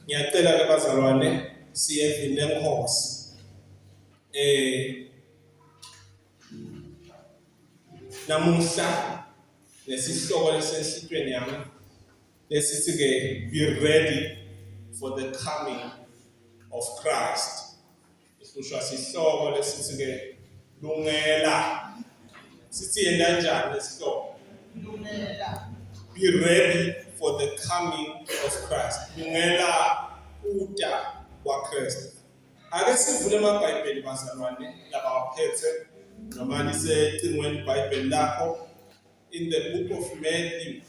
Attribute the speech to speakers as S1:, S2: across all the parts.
S1: Ngiyacela ke bazalwane siyevini lenkosi. Namuhla lesihloko lesenhlitweni yami lesithi ke be ready for the coming of Christ. Isihlushwa sihloko lesithi ke lungela. Sithi yena kanjani lesihloko? Lungela. Be ready for the coming of Christ. Lungela uta kwa Kristu. Ake sivule amabhayibheli bazalwane laba waphethe noma lisecingweni iBhayibheli lakho in the book of Matthew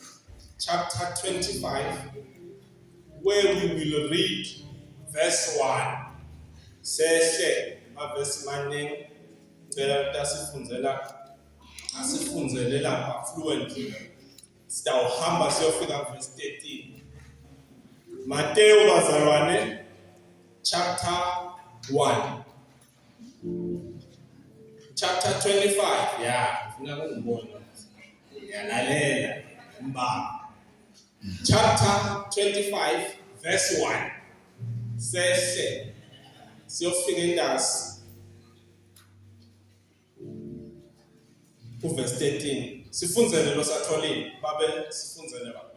S1: chapter 25 where we will read verse 1. Sehle amavesi maningi ngicela ukuthi asifunzele lapha fluently. Sitawuhamba siyofika verse 13. Matthew bazalwane chapter 1. Chapter 25. Yeah, funa ukubona. Yalalela mbaba. Chapter 25 verse 1. Sehle siyofika indasi verse 13. Sifunzele lo satholini babe sifunzele baba.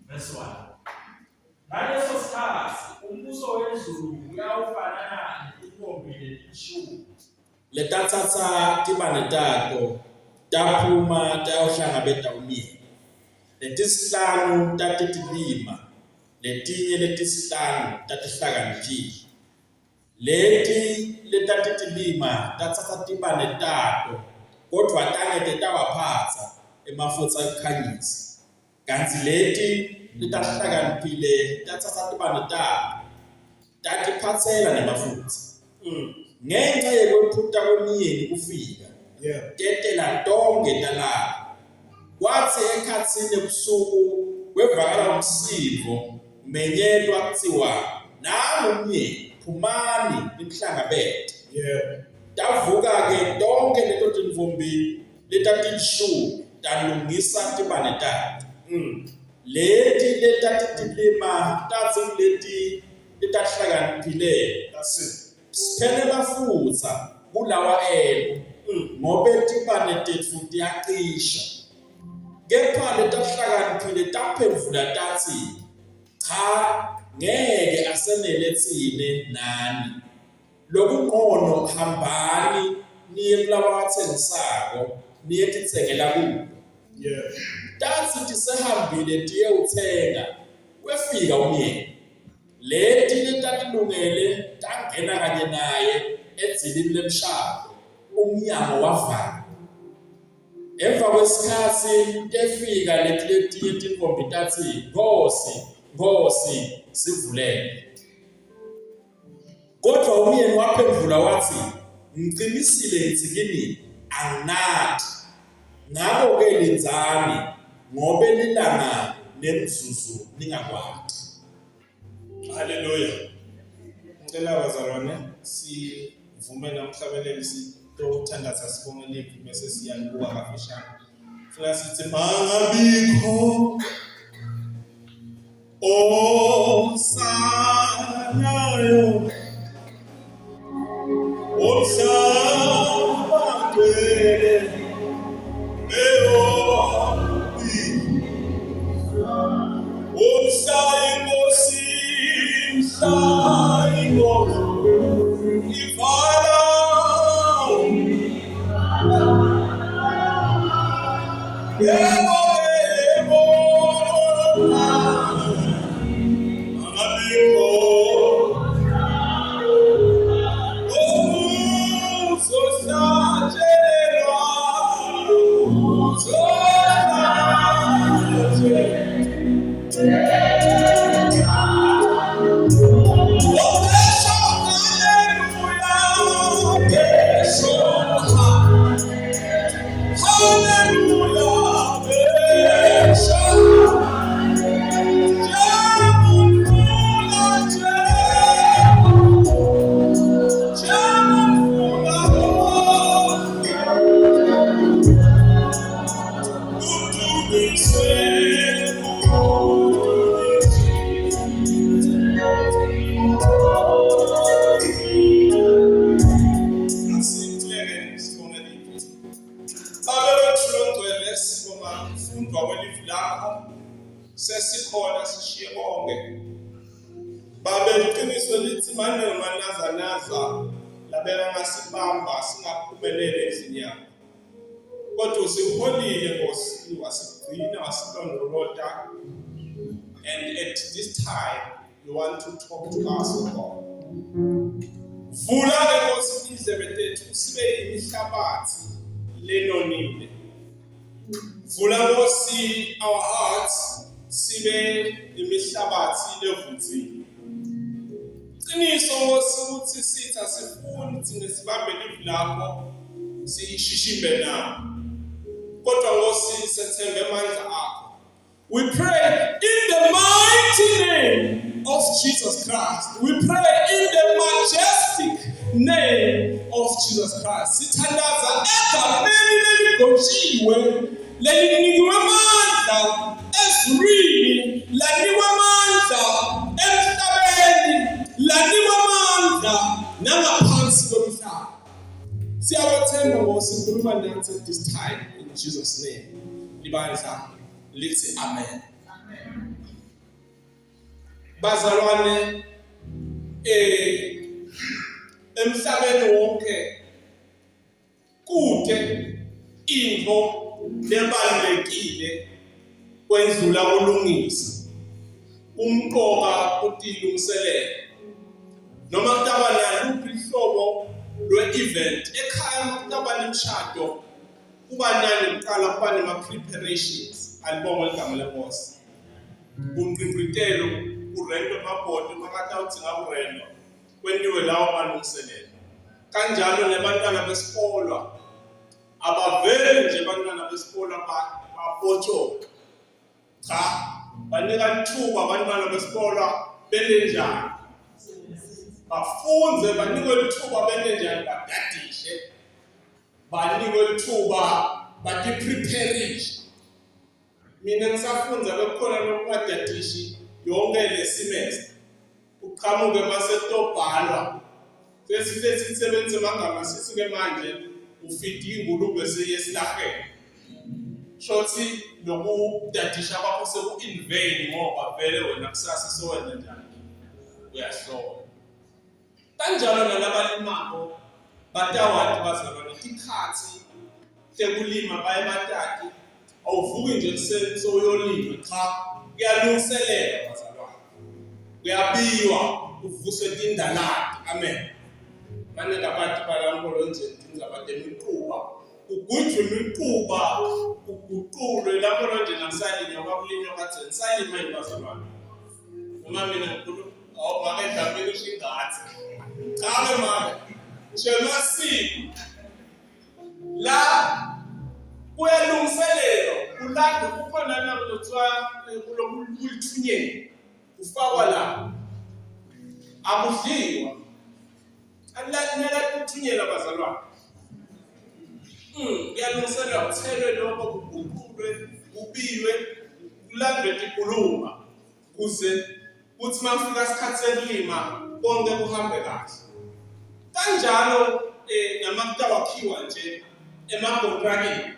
S2: Verse 1. Ngaleso sikhathi umbuso wezulu uyawufanana nentombi lelishuku.
S3: Letathatha tibane tato taphuma tayohlangabeza umyeni. Letisihlanu tatitilima, letinye letisihlanu tatihlakaniphile. Leti letatitilima tatsatsa tibane tato kodwa tangete tawaphatsa emafutsa ekukhanyisa. Kanti leti letahlakaniphile tatsatsa tibane tato tatiphatsela nemafutsa. Ngenxa yekwephuta komyeni kufika tetela tonke talapha. Kwathi ekhathini ebusuku kwevakala umsindo menyelwa kuthiwa nalo umyeni phumani nimhlangabeze. Tavuka ke tonke leto tinvombi letatilishuku talungisa tibane tato. Leti letatitilima tatsi leti letahlakaniphile siphele bafutsa kulawa elo ngobe tibane tetfu tiyacisha. Kepha letahlakaniphile taphendvula tathi cha ngeke asenele tsine nani. Lokungqono hambani niye kulaba bathengisako niye titsengela kubo. Tathi tisehambile tiye uthenga kwefika umyeni. Leti letatilungele tangena kanye naye edzilini lemshado umnyango wavala. Emva kwesikhathi tefika letinye tintombi tathi Nkosi sivulele. Kodwa umyeni waphendula wathi ngicinisile ngithi kini anginathi. Ngakho-ke lenzani ngobe lilanga nemzuzu ningakwati.
S1: Hallelujah. Ngicela bazalwane sivume namhlabeleli sitothandaza sibonge livi bese siyalibuka kafishane. Funa sithi mangabikho osanayo omhlaba gwele sesikhona sishiye konke. Babe iqiniso lithi manje manazanaza labeka ngasibamba singaphumelele endlini yakho. Kodwa usiholile Nkosi wasigcina wasilondoloza, and at this time you want to talk to us, O God. Vula ke Nkosi indlebe zethu sibe imihlabathi lenonile. Vula Nkosi our hearts sibe imihlabathi levunzile. Qiniso Nkosi ukuthi sithi asifuni thina sibambe livi lakho sishishimbe nawe. Kodwa Nkosi sethembe amandla akho. We pray in the mighty name of Jesus Christ. We pray in the majestic name of Jesus Christ. Sithandaza egameni leligotshiwe lelinikiwe amandla ezulwini, laniwe amandla emhlabeni, laniwe amandla nangaphansi komhlaba. Siyabathemba Nkosi, sikhuluma nathi at this time in Jesus name. Libandla lithi amen. Bazalwane, emhlabeni wonke kude into lebalulekile kwendlula kulungisa. Umqoka utilungiselele. Noma kutaba naluphi ihlobo lwe-event ekhaya, kutaba nemshado, kuba nani uqala kuba nema-preparations. Alibonga igama lenkosi. Umqinqitelo, urento amabhodi, makata udzinga urento, kwenziwe lawo malungiselelo. Kanjalo nebantwana besikolo abaveli nje abantwana besikolo bafotsho. Cha, banika ithuba abantwana besikolo benenjani. Bafunze, banikwe ithuba benenjani, badadishe. Banikwe ithuba batipreparishe. Mina ngisafunza bekhona nokungadadishi yonke le semester. Uqhamuke masetobhalwa. Sesihle sisebenzise amagama sisuke manje ufiti ingulube seyesilahela. Shothi lokudadisha kwakho seku in vain ngoba vele wena kusasa sowenza njani. Uyahlola. Kanjalo nalabalimako batawati bazalwane tikhathi tekulima baye batati awuvuki nje kuseni soyolima, cha kuyalungiselela bazalwane. Kuyabiwa kuvuswe tindalati. Amen. Manje ngabantu balampolo nje tinzabade imiquba. Ugujwe imiquba, uguqulwe lapho nje nasalinywa kwakulinywa kathi ngisalima ibazalwane. Uma mina ngikhuluma make dlamini ushingathi. Cha ke manje. Shemasiko. La kuyalungiselelwa, kulanda kukhona la kuthiwa kulokuthunyelwa. Ufakwa la. Akudliwa. Alanyela kuthunyelwa bazalwane. Kuyalungiselelwa kuthelwe lokho kuguqulwe, kubiwe, kulandwe inkulumo kuze kuthi mafika isikhathi sokulima konke kuhambe kahle. Kanjalo namakutaba wakhiwa nje emakontrakini.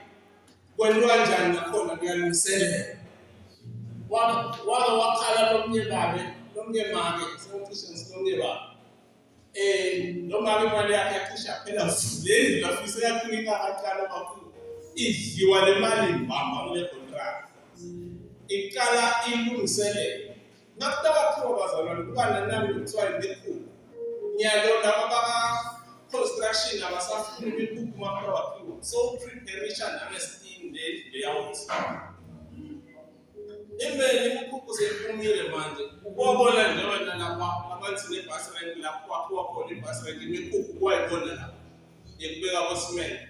S1: Kwenziwa kanjani nakhona kuyalungiselela. Wakhala nomnye make sengichisha nomnye baba. Noma imali yakhe yakhisha phela lezi lafisa yakhulika kancane kakhulu. Idliwa le mali mbamba kule contract. Iqala ilungiselela. Nakutaba wakhiwa bazalwane kuba nanami kuthiwa imikhulu. Nyalo laba baka construction abasafuna imikhulu makutaba wakhiwa. So preparation amestin layouts. Imeli imikhulu seyiphumile manje. Ukubona nje wena lapha abantu nebus rank lapho kwakhiwa khona ibus rank imikhulu kwayibona lapha. Yekubeka kosimene.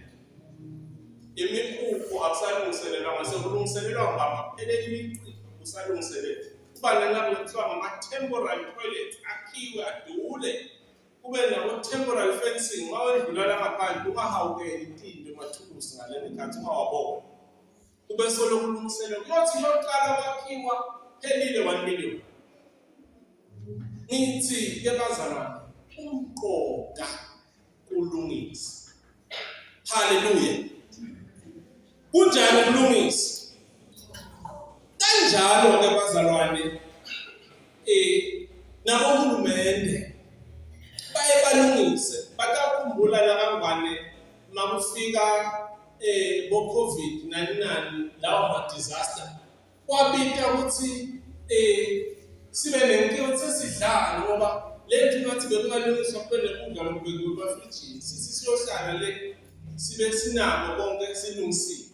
S1: Imikhulu akusalungiselelwa ngasekulungiselelwa ngaphelele imiqi usalungiselela. Kuba nalapho kuthiwa ngama-temporary toilet akhiwe adule. Kube nabo-temporary fencing mawedlula la ngaphandle ungahawukeli intindo emathulusi ngale mikhathi ungawabona. Kube solo kulungiselelwa kuyothi loqala kwakhiwa phelile 1 million. Ngithi ke bazalwane umqoka kulungisa. Hallelujah. Kunjani kulungisa? Kanjalo ke bazalwane nabohulumende baye balungise bakakhumbula lakangwane makufika bo-COVID nani lawo ma-disaster kwabita ukuthi sibe nenkinga sesidlala ngoba le nto ngathi bekungalungiswa kube nekudla lokubekwa efrijini sithi siyohlala le sibe sinako konke silungisile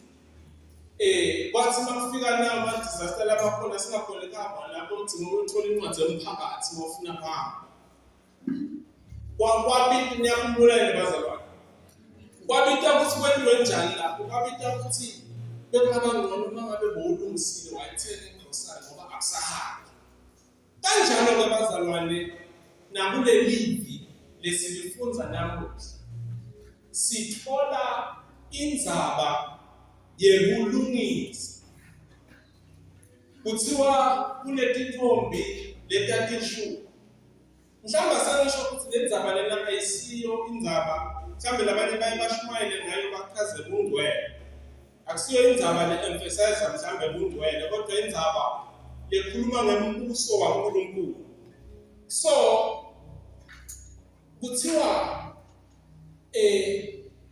S1: kwathi makufika nawo ama-disaster lapha khona singakhona khamba lapho ukuthi ngoba uthola incwadi yomphakathi mawufuna khamba kwabita niyakhumbula bazalwane kwabita ukuthi kwenziwe njani lapho kwabita ukuthi bekungabangcono uma ngabe bowulungisile wayithela inkosana ngoba akusahambi kanjalo ke bazalwane nakule livi lesilifunza namuhla sithola indzaba yekulungisa kuthiwa kunetintombi letatishuka mhlawumbe sangisho ukuthi le ndzaba lena ayisiyo indzaba mhlawumbe labanye baye bashumayele ngayo bachaze bungcwele akusiyo indzaba le-emphasize mhlawumbe bungcwele kodwa indzaba lekhuluma ngembuso kaNkulunkulu so kuthiwa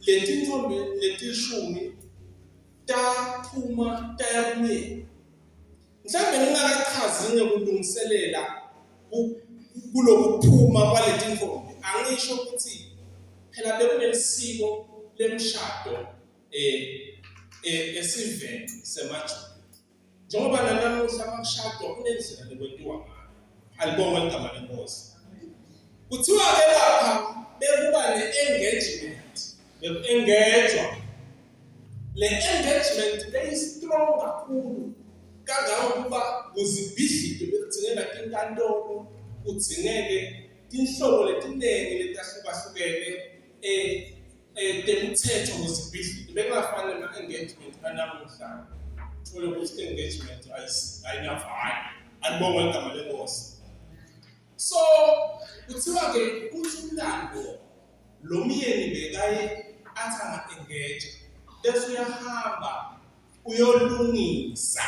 S1: letintombi letishumi taphuma tayabuye mhlawumbe ngingakachazi ngekulungiselela kulokuphuma kwaletintombi angisho ukuthi phela bekunelisiko lemshado esiveni semaJuda njengoba nanamuhla makushadwa kunendlela lekwentiwa ngayo alibonga igama lenkosi kuthiwa ke lapha bekuba ne-engagement beku-engagwa le-engagement beyi-strong kakhulu kangangokuba kuzibhidlike bekudingeka tinkantolo kudzingeke tinhlobo letiningi letahlukahlukene temthetho kuzibhidlike bekungafani nema-engagement kanamuhla uthole ukuthi i-engagement ayinavali alibonga igama lenkosi so kuthiwa-ke uthi umlando lo myeni bekaye athi anga-engage bese uyahamba uyolungisa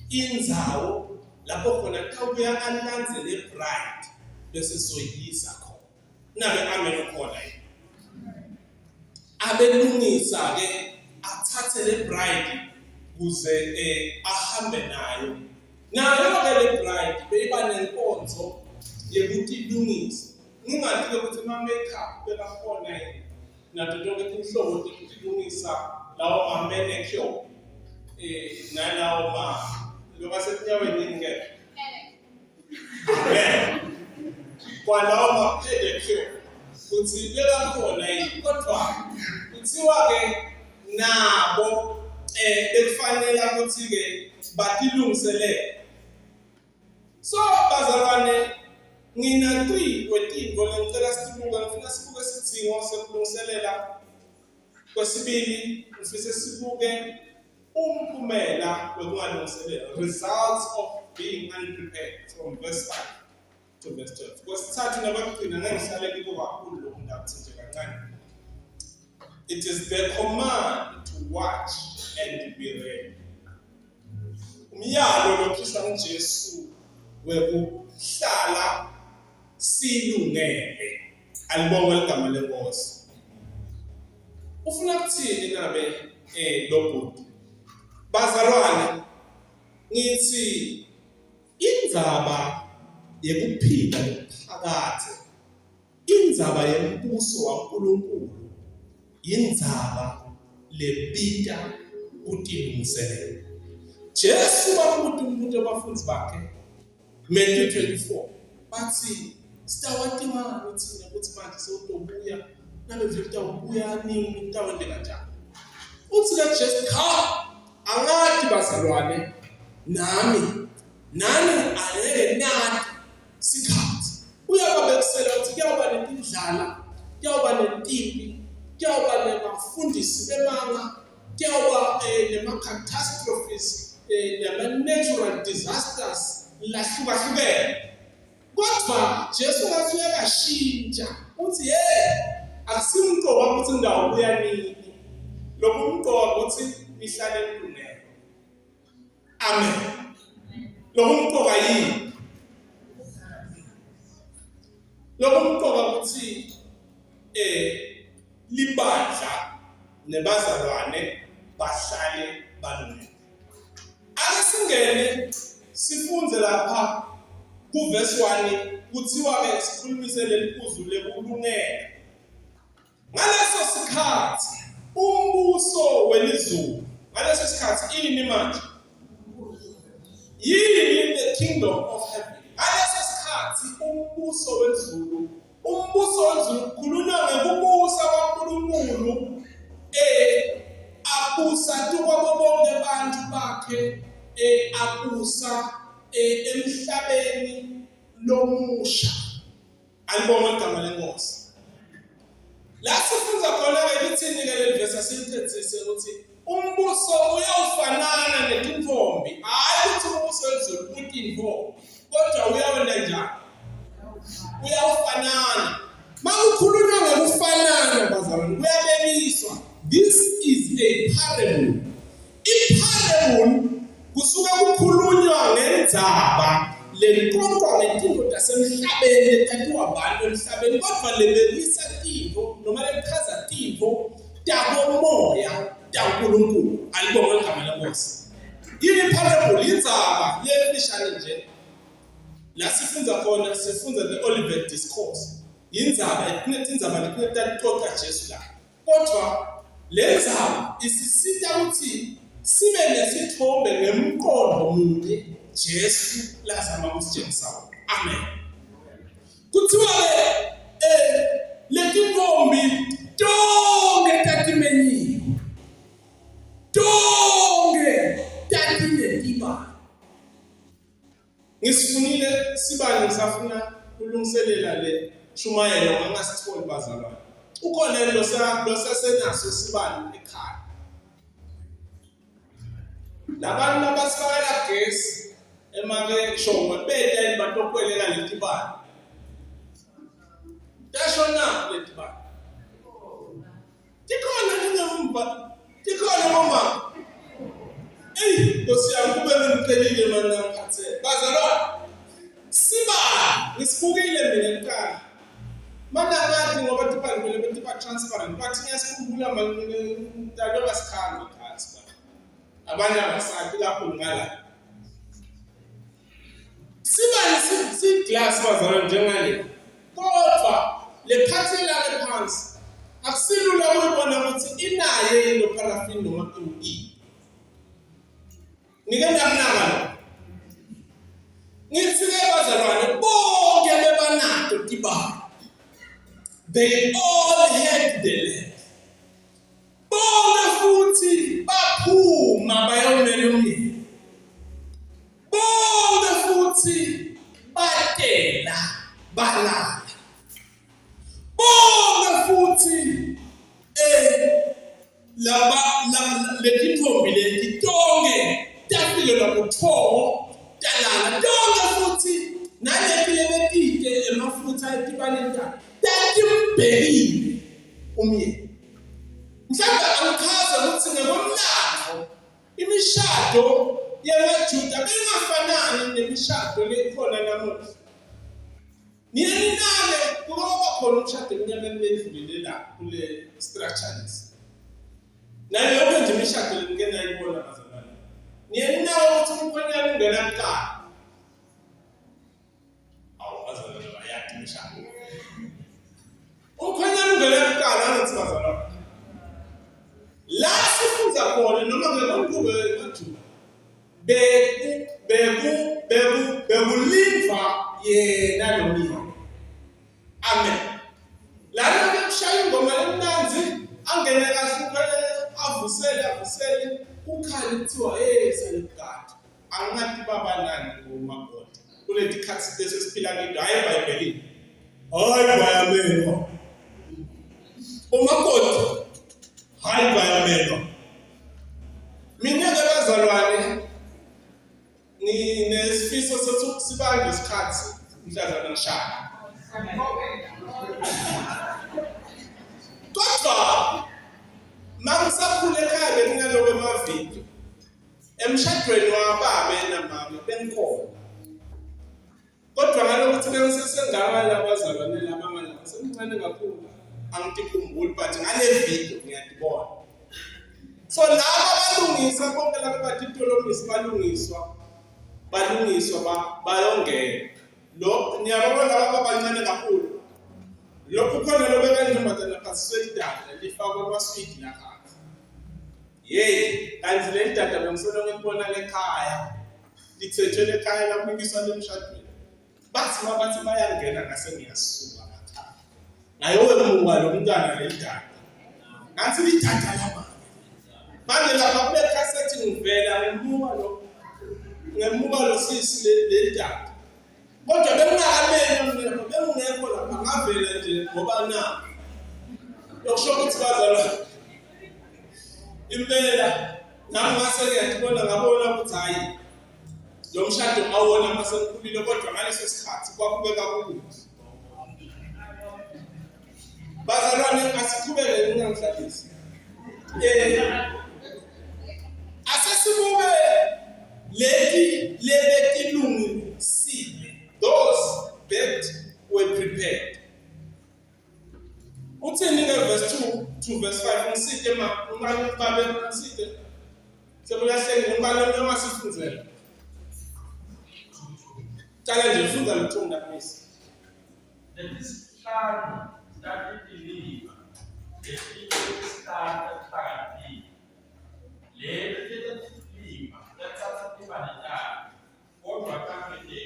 S1: indzawo lapho khona kutawubuya alanze le bride bese soyisa khona nabe amen khona abelungisa-ke athathe le bride kuze ahambe nayo nayo-ke le bride beyiba nenkonzo yekuthi ilungise ngingathi-ke ukuthi ama-makeup bekakhona nato tonke tinhlobo tekulungisa lawo ma-manicure nalawo lokasetinyaweni ingekho kwalawo ma-pedicure kuthi bekakhona kodwa kuthiwa-ke nabo bekufanele ukuthi-ke batilungiselele so bazalwane ngina 3 kwetintfo lengicela sibuke ngifuna sibuke isidzingo sokulungiselela kwesibili ngifise sibuke umphumela wekungalungiselela results of being unprepared from verse 5 to verse 12 kwesithathu nabakugcina ngengihlale kiko kakhulu lokhu ndakuthi nje kancane it is the command to watch and be ready umyalo lokhishwa nguJesu wekuhlala silungele alibonga igama lenkosi ufuna kuthini nabe lobhuti bazalwane ngithi indzaba yekuphila phakathi indzaba yembuso waNkulunkulu indzaba lebita kutilungiselela Jesu babuthi umbuto abafundisi bakhe Matthew 24 bathi sitawatimana thina ukuthi manje sewutobuya nabe vele ubuya nini utawende kanjani uthi la Jesu cha angadi bazalwane nani angeke nathi sikhathi uyababekisela ukuthi kuyaba netindlala kuyaba netimpi kuyaba nemafundisi bemanga kuyaba nema-catastrophes nama-natural disasters lahlukahlukene kodwa Jesu ngathi uyakashintsha uthi akusimqoka ukuthi ndawubuya nini lokhu umqoka ukuthi nihlale kulungele amen lokumqoka yini lokumqoka ukuthi libandla nebazalwane bahlale balungile. Ake singene sifunde lapha kuverse 1 kuthiwa ke sikhulumise leliphuzu lekulungela. Ngaleso sikhathi umbuso welizulu, ngaleso sikhathi ini manje? Yini the kingdom of heaven? Ngaleso sikhathi umbuso welizulu khulunywa ngokubusa kwaNkulunkulu abusa kwabo bonke abantu bakhe abusa emhlabeni lomusha. Alibonga igama lenkosi. La sifunza khona ke lithini ke leli verse asilithethise ukuthi umbuso uyawufanana netintombi, hayi ukuthi umbuso wezulu utintombi, kodwa uyawenda njani? Uyawufanana. Makukhulunywa ngokufanana bazalwane kuyabeliswa. This is a parable. I-parable kusuka kukhulunywa ngendzaba lenkonqwa ngezinto zasemhlabeni etatiwa abantu emhlabeni, kodwa lebelisa tinto noma lechaza tinto tabomoya taNkulunkulu. Alibonga igama lenkosi. Yini i-parable? Indzaba lefishane nje. La sifunza khona sifunza the Olivet Discourse. Indzaba indzaba lekunetaxoxa Jesu la. Kodwa le ndzaba isisita ukuthi sibe nesithombe ngemqondo munye Jesu lazama ukusitshengisa. Amen. Kuthiwa leti ntombi tonke tatimenyiwe, tonke tatinetiba. Ngisifunile sibani ngisafuna ulungiselela le shumayelo ngangasitholi bazalwane. Ukhona losasenaso sibani ekhaya. Labantu abasifakela gesi emake shoma bethe batokwelela letibani. Tashona letibani. Tikhona mama. Dosiyami kube ngimcelile mana ngiphathe. Bazalwane. Sibani ngisibukile mina ekhaya. Mana ngathi ngoba tipani vele betipa transparent. Bathi ngiyasikhumbula manje ngalo basikhambi phansi. Abanye abasathi lapho ngala. Sibani si glass bazalwane njengale. Kodwa le phathela phansi. Akusilula ukubona ukuthi inaye into paraffin noma i. Nikendakunaka. Ngithi ke bazalwane bonke bebanato tibani. They all had the land. Bonke futhi baphuma bayomela umyeni. Bonke futhi batela balala. Bonke futhi letintombi leti tonke tafile lapho talala. Tonke futhi naleti lebetite emafutha etibaneni ta tatimbekile umyeni. Mhlawumbe angikhaza ukuthi ngomlando imishado yamaJuda bengafanani nemishado lekhona namuhla. Niyeninale kuba khona umshado eminyakeni ledlulile la kule structures. Nayo yonke nje imishado lengena ayibona bazalwane. Niyeninale ukuthi umkhonyana ungena kuqala. Awu bazalwane bayakho imishado. Umkhonyana ungena kuqala ngathi bazalwane. La sifunza khona noma ngenkqubo yamaJuda. Bekuliva yena nomyeni. Amen. Lana bekushaya ingoma lemnanzi angene kahle avusele ukhali kuthiwa selugada. Angathi baba nani umagoda. Kuleti khathi lesisiphila kido hayi eBhayibhelini. Hayi bayamenwa. Umagoda hayi bayamenwa. Mina ke bazalwane nginesifiso sokuthi sibange isikhathi mhlazana ngishaya. Kodwa mangisakhule ekhaya benginaloku emavideo. emshadweni wababa namama benkhona. Kodwa ngalokuthi bengisesengaba labazalwane laba malanga semncane kakhulu angikukhumbuli but ngale video ngiyadibona. So laba balungisa konke laba bathi intolongisa balungiswa bayongena. Lo niyabona laba abancane kakhulu. Lokhu khona lobeka intombazana phansi swedala lifakwa kwaSwidi la phansi. Yey, kanti le dada bengisolo ngikubona lekhaya. Lithethwe lekhaya lapho lemshadweni. Bathi mabathi bayangena ngase ngiyasuka ngakhaya. Ngayowe muka lo mntwana le dada. Ngathi lidada lama. Manje lapha kule cassette ngivela ngemuka lo sisi le dada. Kodwa bengingekho lapha ngavela nje ngoba na yokusho ukuthi bazalwa impela nami ngase ngiyabona ngabona ukuthi hayi lo mshado awona masengikhulile kodwa ngaleso sikhathi kwakubeka ukuthi bazalwane asiqhubeke ngingamhlalisi asesibuke lebetilungisile those that were prepared. Uthini ke verse 2 to verse 5 ngisite umane babe ngisite sekulahleni ngibale ngasifundzela cala nje ufunda luthunga please.
S2: That this plan started to live, the people started to live. Later live, that's something about that. What we're coming to,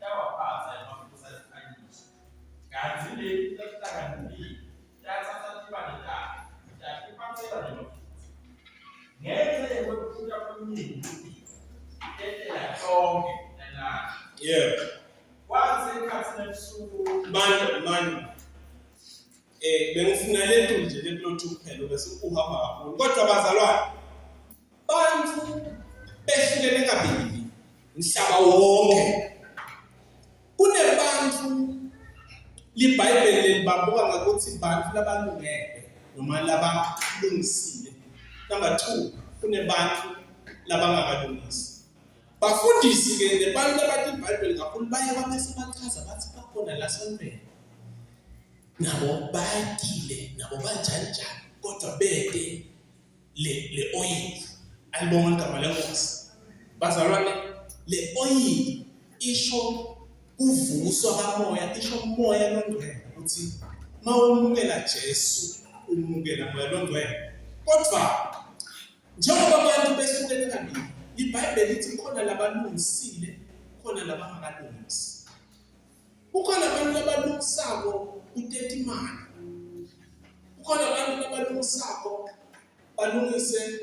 S2: our parts are not precisely. God, the started to live, that's something about that. That you can't say that. Never they will put up with me. Get that song and that.
S1: Yeah.
S2: Once they cut them so
S1: Man bengifuna lento nje lento kuphela bese uhamba kakhulu. Kodwa bazalwane bantu behlukene kabili umhlaba wonke. Kunebantu liBhayibheli libabuka ngakuthi bantu labalungele noma labalungisile. Number 2, kunebantu labangakalungisi. Bafundisi ke lebantu abathi iBhayibheli kakhulu baye bamese bachaza bathi bakhona la sonbele. Nabo bayakile, nabo banjani kodwa beke le oil. Alibonga igama lenkosi. Bazalwane le oil isho kuvuswa kamoya, isho umoya longcwele ukuthi mawumukela Jesu umukela umoya longcwele. Kodwa njengoba abantu behlukene kabili, iBhayibheli lithi khona labalungisile, khona labangakalungisi. Kukhona abantu labalungisako uthethe imali. Kukhona abantu labalungisako balungise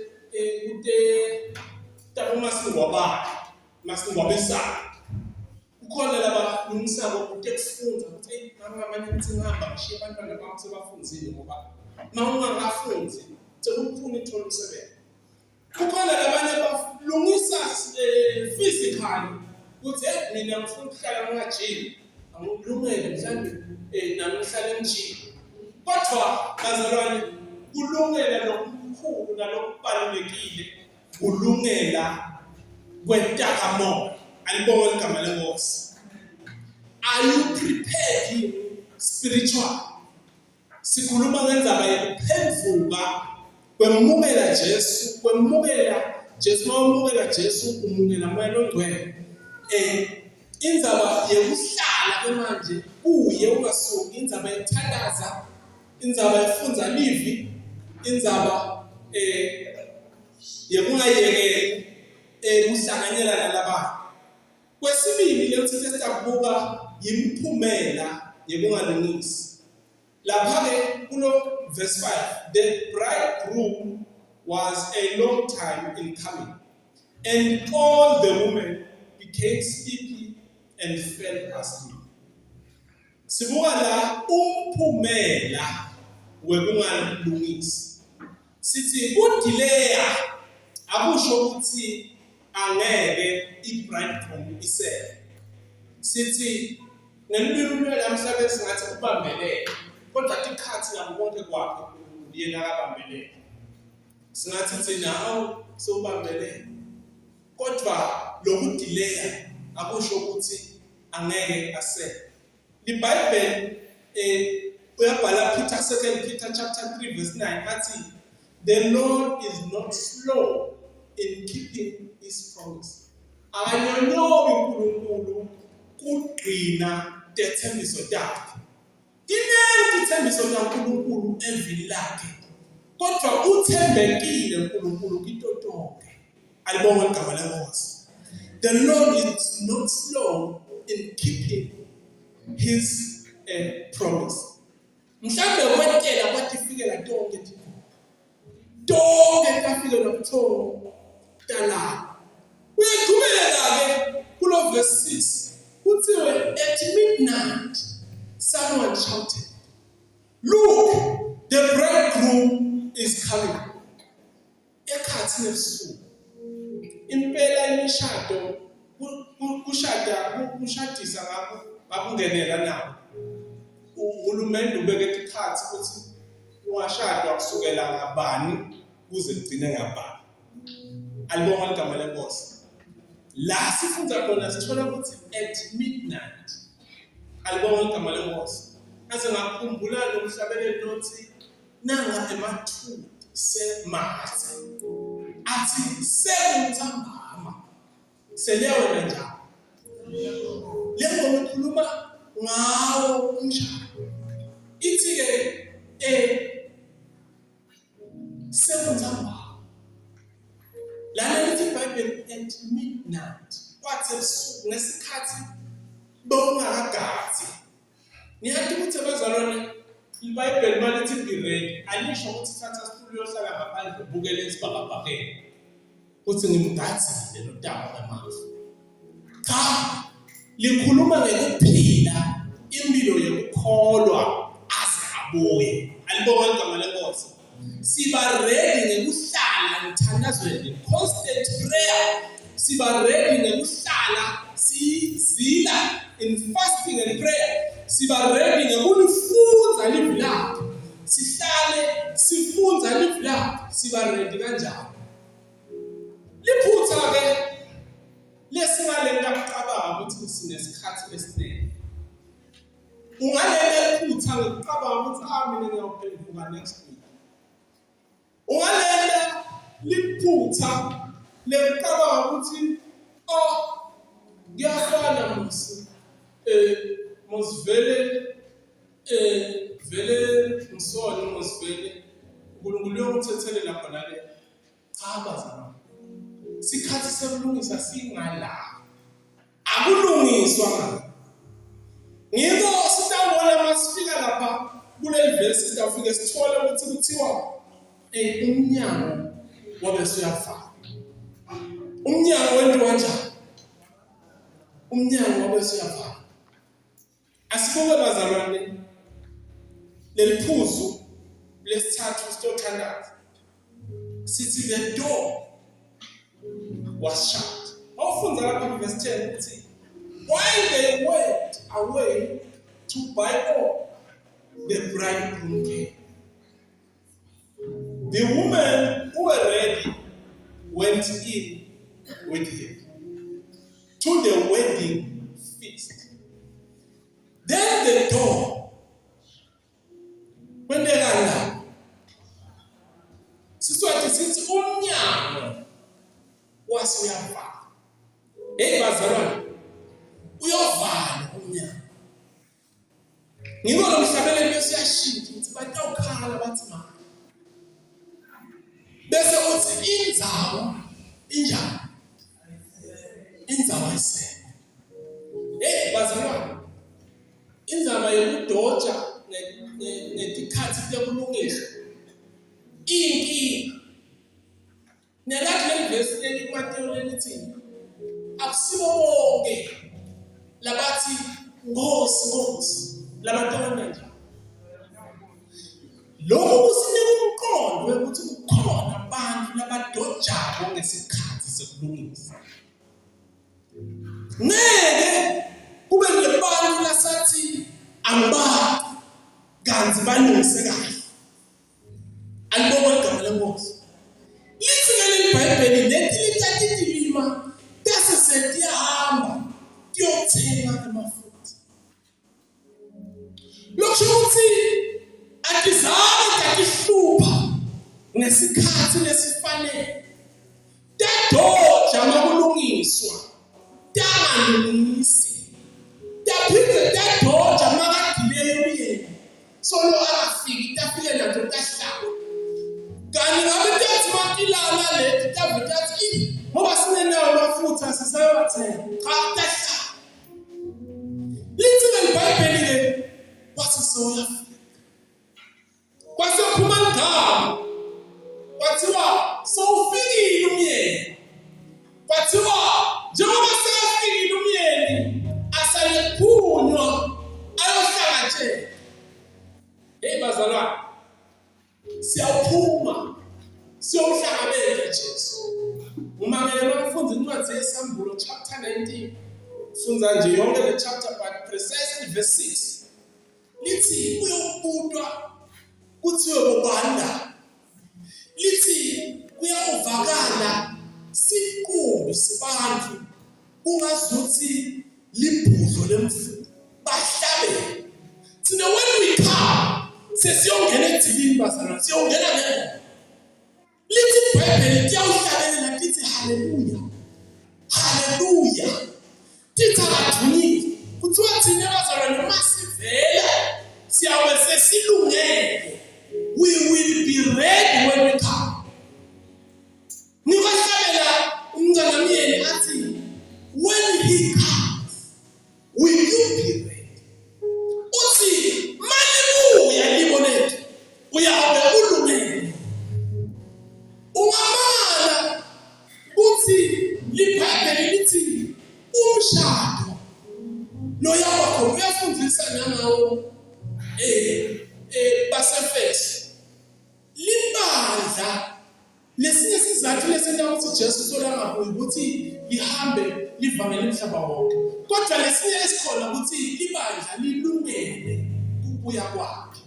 S1: masingwabesana. Kukhona labalungisako ukufunda ukuthi ngamanye ukuthi ngihamba ngishiye abantwana bami sebafunzile ngoba mawungakafundi sekufuna ithola umsebenzi. Kukhona labanye balungisa physically ukuthi mina ngifuna ukuhlala ngajini angilungele mhlawumbe nami ngihlale ngijini. Kodwa bazalwane kulungela lokukhulu nalokubalulekile kulungela kwentakamoya. Alibonga igama lenkosi. Are you prepared spiritual? Sikhuluma ngendaba yokuphenduka kwemukela Jesu, mawumukela Jesu umukela umoya longcwele. Indzaba yekuhlala manje kuye ungasuki, indzaba yekuthandaza, indzaba yefunza livi, indzaba yekungayekeli kuhlanganyela nalabanye. Kwesibili lentuthu esitabuka yimphumela yekungalungisi. Lapha ke kulo verse 5, the bridegroom was a long time in coming, and all the women became sleepy and fell asleep. Sibuka la umphumela wekungalungisi. Sithi udileya akusho ukuthi angeke ibridegroom isele. Sithi ngelulwimi lamhlanje singathi ubambelele, kodwa ikhathi nabo konke kwakhe yena akabambelele. Singathi thina awusubambelele. kodwa lokudelay akusho ukuthi angeke asele. IBhayibheli uyabhala Peter 2 Peter chapter 3 verse 9 athi the Lord is not slow in keeping his promise. Akanyonyobi uNkulunkulu kugcina ithembiso takhe. Iningi ithembiso kaNkulunkulu evini lakhe. Kodwa uthembekile uNkulunkulu kito tonke. Alibonga igama lenkosi. The Lord is not slow in keeping his promise. Mhlambe wetela kwathi fikela tonke kafikela kuthongo talala. Uyaqhubeka ke kulo verse 6 kuthiwe at midnight someone shouted, look, the bridegroom is coming. Ekhathini ebusuku impela imishado kushadisa ngakho bakungenela nawo. Uhulumeni ubeke ikhathi ukuthi ungashadwa kusukela ngabani kuze kugcine ngabani. Alibonga igama lenkosi. La sifunda khona sithola ukuthi at midnight. Alibonga igama lenkosi. Ase ngakhumbula lo mhlabeleli nothi nanga emathuba semathe. Athi sekuntambama. Seleyo njalo. Lengoma ikhuluma ngawo umshado. Ithi ke sekuntambama. Lana lithi iBhayibheli at midnight. Kwathi ebusuku ngesikhathi bongakagazi. Niyathi ukuthi abazalwane iBhayibheli malithi be ready. Alisho ukuthi thatha isitulo yohlala ngaphandle ubukele isibhakabhakeni. Uthi ngimgazile nodaba lamafu. Cha, likhuluma ngekuphila impilo yokukholwa aze abuye. Alibonga igama lenkosi. Siba ready ngekuhlala ngithandazweni, constant prayer. Siba ready ngekuhlala sizila in fasting and prayer. Siba ready ngekulifunza live lakhe. Sihlale sifunza live lakhe. Siba ready kanjalo. Liphutha ke lesingalenda kucabanga ukuthi sinesikhathi esiningi. Ungalela liphutha ngokucabanga ukuthi mina ngiyophenduka next week. Ungalela liphutha lecabanga ukuthi ngiyafana mosivele vele ngisona mosivele uNkulunkulu uyomthethelela khona le. Cha bazalwane. Sikhathi sekulungisa singala. Akulungiswa manje. Ngiko sitawubona masifika lapha kule verse sitafika sithole ukuthi kuthiwa umnyango wabe uyavala. Umnyango wenziwa kanjani? Umnyango wabe uyavala. Asibuke bazalwane leliphuzu lesithathu sitothandaza. Sithi the door was shut. Awufunza lapha verse 10 ukuthi while they went away to buy oil, the bridegroom came. The women who were ready went in with him to the wedding feast. Then the door, when they ran out, since umnyango wasuyavala. Hey bazalwane, uyovala umnyango. Ngiko lo mhlabeleli bese yashintsha ukuthi batawukhala bathi ma. Bese uthi indzawo injani? Indzawo ise. Hey bazalwane, indzaba yokudoja netikhathi tekulungiswa inkinga. Nelathi levesi lelikwatelo lelithi akusibo bonke labathi ngosi labatona nje. Lokho kusinika umqondo ukuthi kukhona abantu labadojako ngesikhathi sekulungisa. Ngeke kube nebantu lasathi angibali kanti balungise kahle. Alibonga igama lenkosi. Lithi ke iBhayibheli lethi lithatha indima emafutha. Lokho ukuthi atizame takihlupha ngesikhathi lesifanele. Tadoja makulungiswa, tangalungisi. Taphinde tadoja makadilele uyena. Solo akafiki tafike nato tahlala. Kanti ngabe tathi makilala leti tavuthi ngoba sinenawo amafutha sisayawathenga. Cha tahlala. Lithi leBhayibheli ke wathi soyafika. Kwasephuma ngama. Kwathiwa sowufikile umyeni. Kwathiwa njengoba seyafikile umyeni asalephunywa ayohlangajela. Hey bazalwane, siyawuphuma siyomhlangabeza Jesu. Umamele mafundzi incwadi yeSambulo chapter 19. Funza nje yonke le chapter but precisely verse 6. Lithi uyobudwa kuthiwe bobanda. Lithi kuyawuvakala siqumbi sibantu kungazuthi libhudlo lemfundo bahlabe. Thina when we come sesiyongena edilini bazalwane siyongena ngeke. Lithi iBhayibheli liyawuhlabelela lithi haleluya. Haleluya. Lithi akadunyile. Kuthiwa thina bazalwane masivela siyabe sesilungele. We will be ready when we come. Nibahlabela umnganamyeni athi when he comes will you be ready? Uthi malibuya libonethu uyabe ulungele. Ungamala uthi liBhayibheli lithi umshado lo yakho uyafundisa namawo basefeso. Libandla lesinye sizathu lesenta ukuthi Jesu solangabuyi ukuthi lihambe livangele umhlaba wonke. Kodwa lesinye esikhona ukuthi libandla lilungele ukubuya kwakhe.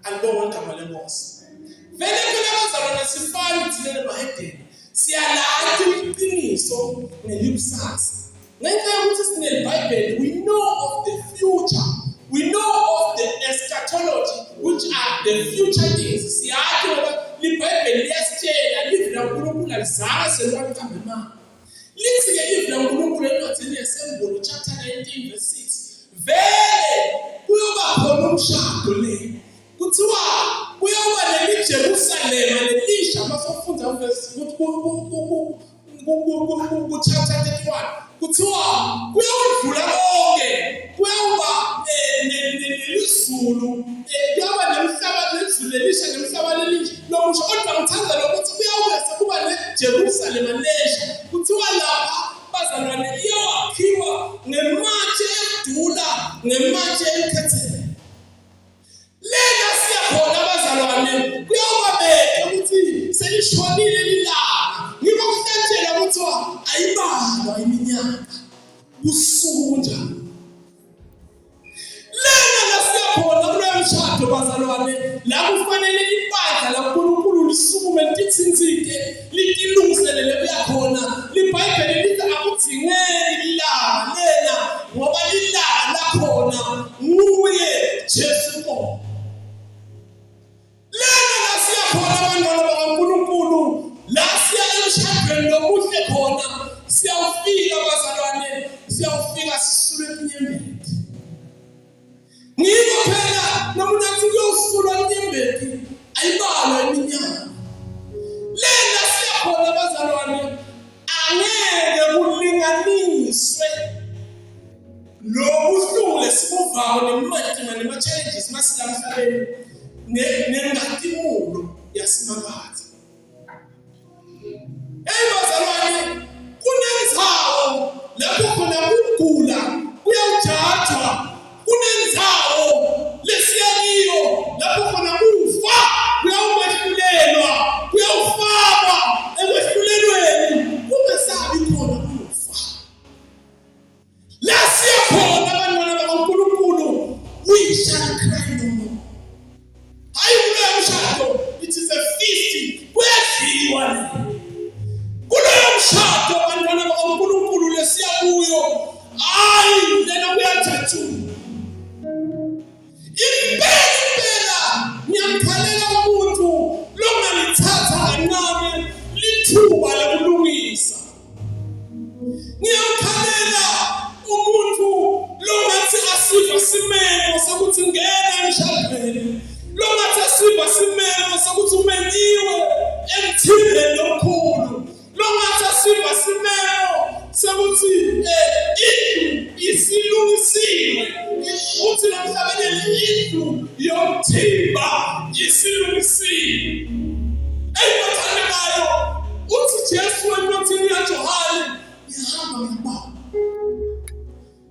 S1: Alibonga igama lenkosi. Vele phela bazalwane sifana thina eMahedeni. Siyalazi iqiniso nelikusasa. Ngenxa yokuthi sineBhayibheli, we know of the future. We know of the eschatology, which are the future things. Siyazi ngoba liBhayibheli liyasitshela livela uNkulunkulu alizange selwamkambe na. Lithi ke livela uNkulunkulu encwadini yeSambulo chapter 19 verse 6. Vele kuyoba khona umshado le. Kuthiwa kuyoba leJerusalema lelisha masofunda verse ku chapter 31. Kuthiwa kuyodlula konke. Kuyoba nelizulu. Kuyoba nemhlaba lezulu lelisha nemhlaba lelisha. Lokusho kodwa ngithanda lokuthi kuyaweza kuba neJerusalema lesha. Kuthiwa lapha bazalwane iyawakhiwa ngematshe edula ngematshe ekhethele. Lena siyakhona bazalwane kuyoba beke ukuthi selishonile lilanga. Ngiba kuhlatshela kuthiwa ayibalwa iminyaka usuku njalo. Lena siyakhona kuloyo mshado bazalwane la kufanele libandla la uNkulunkulu lisukume lithinzike litilungiselele kuyakhona. liBhayibheli lithi akudzingeki lilanga lena ngoba lilanga lakhona nguye Jesu Kristu. Lena siyakhona abantwana bakaNkulunkulu la siya emshadweni lomuhle khona siyawufika bazalwane siyawufika sisule enyembeti. Ngiko phela noma nathi kuyosula enyembeti ayibalwa iminyaka. Lena siyakhona bazalwane angeke kulinganiswe lobuhlungu lesibuvayo nema-challenges masilamhlabeni nengatimulo yasimakathi. Bazalwane kunenzawo lapho khona ukugula kuyawujajwa. Kunenzawo lesiyakiyo lapho khona kufa kuyawumehlulelwa kuyawufakwa ekwehlulelweni kungesabi khona kufa. La siyakhona abantwana bakaNkulunkulu we shall cry no more. Hayi kuloyo mshado it is a feast kuyadliwa. Kuloyo mshado abantwana bakaNkulunkulu lesiyakuyo hayi lena indlu yomthimba isilungisile. Ey'bathane bayo, uthi Jesu encwadini yaJohane, ngihamba ngiyabala.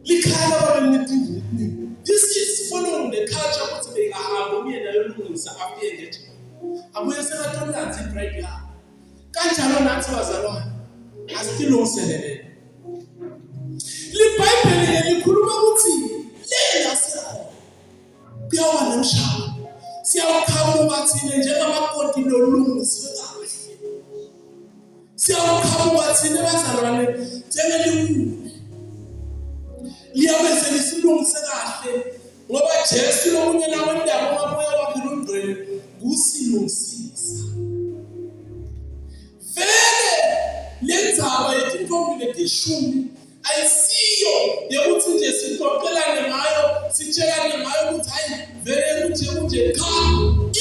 S1: Likhala babenetindlu etiningi. This is following the culture ukuthi bengahamba umyeni ayolungisa after engagement. Abuye sekatholanza i-bride yakhe. Kanjalo nathi bazalwane, asilungiselele. LiBhayibheli likhuluma ukuthi lela sikhona. Kuyawa nemshado. Siyawukhamuka thina njengamakoti nolungisiwe kahle. Siyawukhamuka thina bazalwane njengelikhulu. Liyabe selisilungise kahle ngoba Jesu lomunye nawe indaba ngomoya wakhe longcwele kusilungisisa. Vele lenzaba yetintombi letishumi ayisiyo yokuthi nje sixoxelane ngayo, sitshelane ngayo ukuthi hayi vele kunje cha.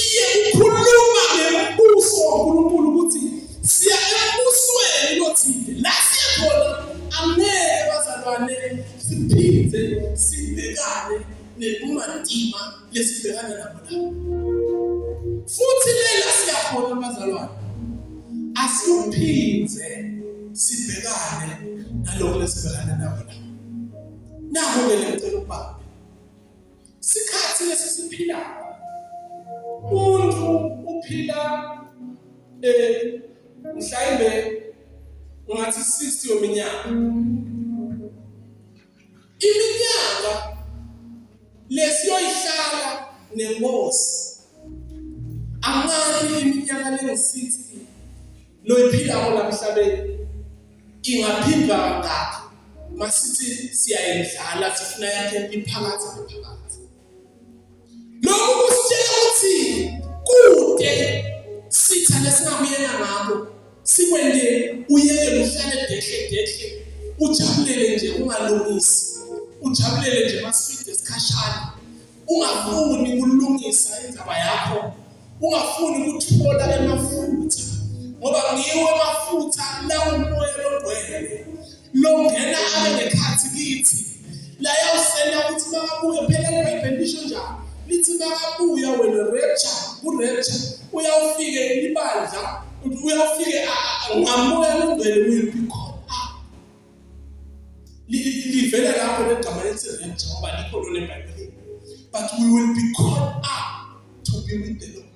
S1: Iye ukhuluma ngembuso kaNkulunkulu ukuthi siya embusweni lothile. La siya khona angeke bazalwane siphinde sibhekane nebumantima lesibhekana nabo la. Futhi lela siyakhona bazalwane, asiphinde sibhekane nalokho lesibhekana nabo la. Naho-ke lecela ukubamba sikhathi lesi siphilayo, umuntu uphila mhlawumbe ungathi 60 yeminyaka. Iminyaka lesiyoyihlala nenkosi amanye iminyaka lengu-60 loyiphilayo la emhlabeni ingaphindwa kangaka masithi siyayidlala sifuna yakhe iphakathi nephakathi. Lokhu kusitshela ukuthi kude sitha lesingabuyela ngakho sikwende uyeke uhlale dehle ujabulele nje ungalungisi, ujabulele nje masifide esikhashana, ungafuni ukulungisa indaba yakho, ungafuni ukuthola emafutha ngoba ngiwo emafutha lawo umoya longcwele longena abe ngekhathi kithi. La yawusena ukuthi bakabuye phela iBhayibheli lisho njalo lithi bakabuya wena rapture uyawufike libandla, uyawufike ngamoya longcwele will be caught up. Livela lapho legama lithi rapture ngoba likho lona eBhayibhelini, but we will be caught up to be with the Lord.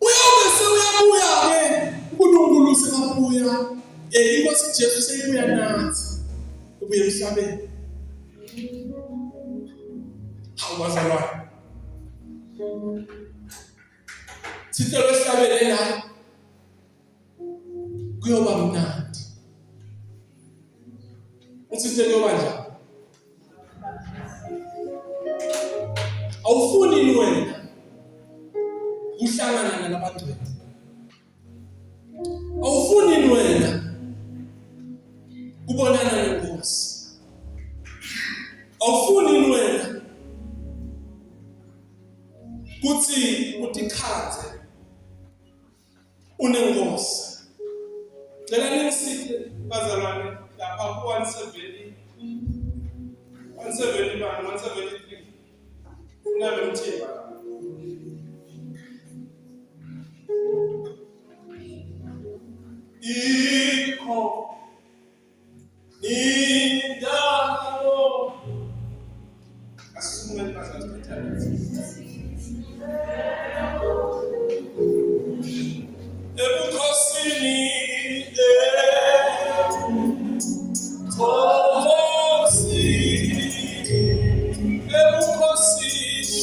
S1: Uyabuya-ke uNkulunkulu sekabuya, inkosi Jesu seyibuya nathi ubuye emhlabeni. Hawu bazalwane, sicela esihlabele la kuyoba mnandi. Uthithe kuyoba njani? Awufuni ni wena uhlangana nalabantu wena. Awufuni ni wena kubonana nenkosi. Awufuni ni wena kuthi utikhathe unenkosi. Ngicela ningisihle bazalwane lapha ku-170 173 unalo mthimba. Iko nindalo asumeni bazalwane ebukhosini ebukhosini